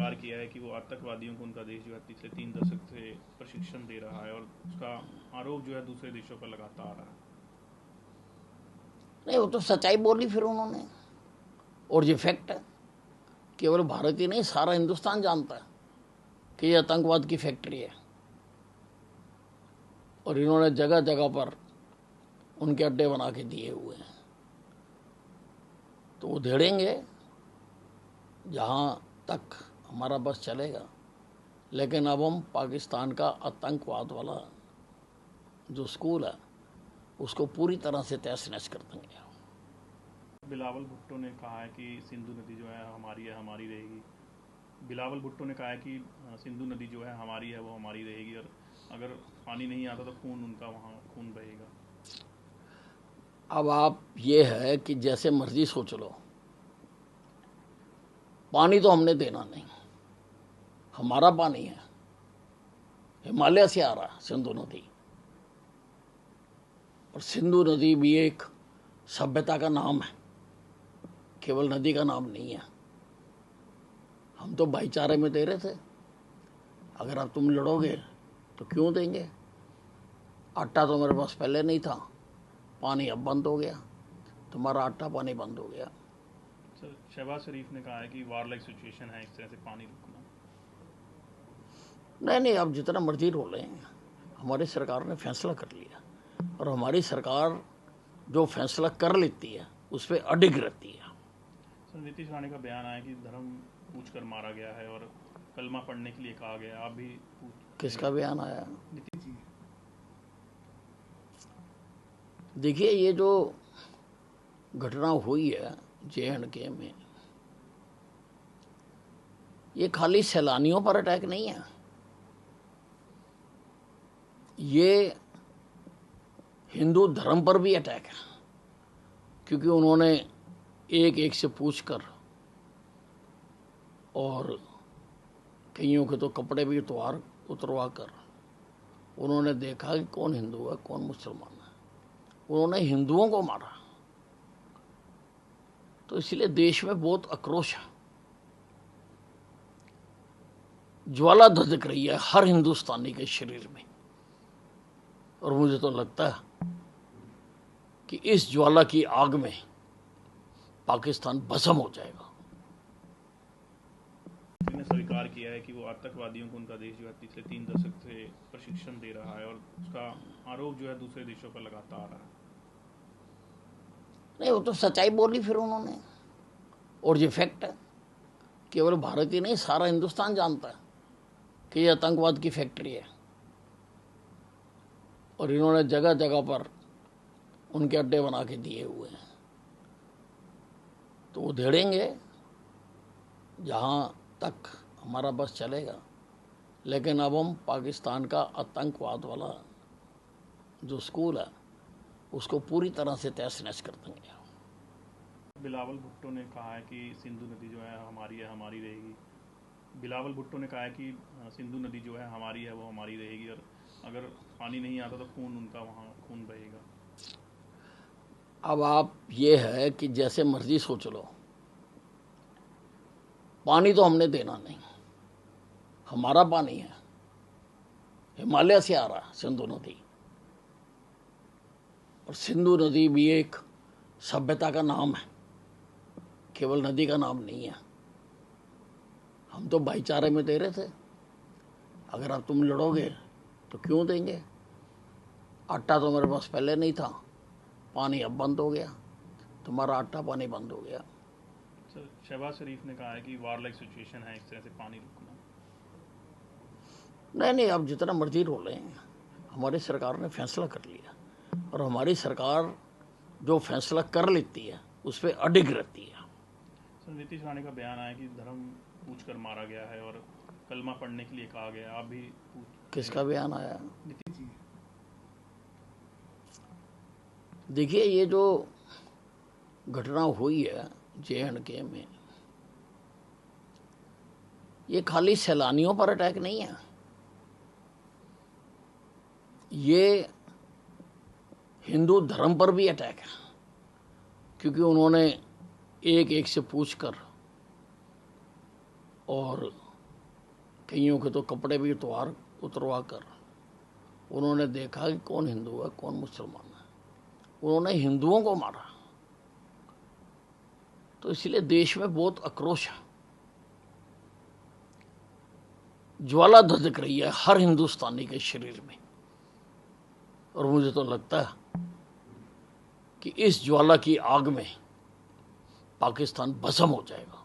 स्वीकार किया है कि वो आतंकवादियों को उनका देश जो है पिछले 3 दशक से प्रशिक्षण दे रहा है और उसका आरोप जो है दूसरे देशों पर लगाता आ रहा है। नहीं, वो तो सच्चाई बोली फिर उन्होंने, और ये फैक्ट है। केवल भारत ही नहीं, सारा हिंदुस्तान जानता है कि ये आतंकवाद की फैक्ट्री है, और इन्होंने जगह जगह पर उनके अड्डे बना के दिए हुए हैं। तो उधेड़ेंगे जहाँ तक हमारा बस चलेगा, लेकिन अब हम पाकिस्तान का आतंकवाद वाला जो स्कूल है उसको पूरी तरह से तहस नहस कर देंगे। बिलावल भुट्टो ने कहा है कि सिंधु नदी जो है, हमारी रहेगी। बिलावल भुट्टो ने कहा है कि सिंधु नदी जो है हमारी है, वो हमारी रहेगी, और अगर पानी नहीं आता तो खून उनका वहाँ खून बहेगा। अब आप ये है कि जैसे मर्जी सोच लो, पानी तो हमने देना नहीं, हमारा पानी है, हिमालय से आ रहा है सिंधु नदी। और सिंधु नदी भी एक सभ्यता का नाम है, केवल नदी का नाम नहीं है। हम तो भाईचारे में दे रहे थे, अगर अब तुम लड़ोगे तो क्यों देंगे। आटा तो मेरे पास पहले नहीं था, पानी अब बंद हो गया, तुम्हारा आटा पानी बंद हो गया। सर, शहबाज शरीफ ने कहा है कि वार लाइक सिचुएशन है, इस तरह से पानी रुकना। नहीं, अब जितना मर्जी रो लें, हमारी सरकार ने फैसला कर लिया, और हमारी सरकार जो फैसला कर लेती है उस पर अडिग रहती है। सर, नीतीश राणे का बयान आया कि धर्म पूछकर मारा गया है और कलमा पढ़ने के लिए कहा गया। आप भी किसका बयान आया? नीतीश जी। देखिए, ये जो घटना हुई है JNK में, ये खाली सैलानियों पर अटैक नहीं है, ये हिंदू धर्म पर भी अटैक है। क्योंकि उन्होंने एक एक से पूछकर, और कईयों के तो कपड़े भी उतरवा कर उन्होंने देखा कि कौन हिंदू है कौन मुसलमान है। उन्होंने हिंदुओं को मारा, तो इसलिए देश में बहुत आक्रोश है, ज्वाला धधक रही है हर हिंदुस्तानी के शरीर में। और मुझे तो लगता है कि इस ज्वाला की आग में पाकिस्तान भस्म हो जाएगा। ने स्वीकार किया है कि वो आतंकवादियों को उनका देश जो है पिछले 3 दशक से प्रशिक्षण दे रहा है और उसका आरोप जो है दूसरे देशों पर लगाता आ रहा है। नहीं, वो तो सच्चाई बोली फिर उन्होंने, और ये फैक्ट है। केवल भारत ही नहीं, सारा हिंदुस्तान जानता है कि ये आतंकवाद की फैक्ट्री है, और इन्होंने जगह जगह पर उनके अड्डे बना के दिए हुए हैं। तो उधेड़ेंगे जहाँ तक हमारा बस चलेगा, लेकिन अब हम पाकिस्तान का आतंकवाद वाला जो स्कूल है उसको पूरी तरह से तहस नहस कर देंगे। बिलावल भुट्टो ने कहा है कि सिंधु नदी जो है, हमारी रहेगी। बिलावल भुट्टो ने कहा है कि सिंधु नदी जो है हमारी है, वो हमारी रहेगी, और अगर पानी नहीं आता तो खून उनका वहाँ खून बहेगा। अब आप ये है कि जैसे मर्जी सोच लो, पानी तो हमने देना नहीं, हमारा पानी है, हिमालय से आ रहा है सिंधु नदी। और सिंधु नदी भी एक सभ्यता का नाम है, केवल नदी का नाम नहीं है। हम तो भाईचारे में दे रहे थे, अगर अब तुम लड़ोगे तो क्यों देंगे। आटा तो मेरे पास पहले नहीं था, पानी अब बंद हो गया, तुम्हारा आटा पानी बंद हो गया। सर, शहबाज शरीफ ने कहा है कि वार लाइक सिचुएशन है, इस तरह से पानी रुकना। नहीं, अब जितना मर्जी रो लें, हमारी सरकार ने फैसला कर लिया, और हमारी सरकार जो फैसला कर लेती है उस पर अडिग रहती है। सर, नीतीश राणे का बयान आया कि धर्म पूछकर मारा गया है और कलमा पढ़ने के लिए कहा गया। आप भी किसका बयान आया? नीतीश जी। देखिए, ये जो घटना हुई है JNK में, ये खाली सैलानियों पर अटैक नहीं है, ये हिंदू धर्म पर भी अटैक है। क्योंकि उन्होंने एक एक से पूछकर, और कईयों के तो कपड़े भी उतरवा कर उन्होंने देखा कि कौन हिंदू है कौन मुसलमान है, उन्होंने हिंदुओं को मारा। तो इसलिए देश में बहुत आक्रोश है, ज्वाला धधक रही है हर हिंदुस्तानी के शरीर में। और मुझे तो लगता है कि इस ज्वाला की आग में पाकिस्तान भस्म हो जाएगा।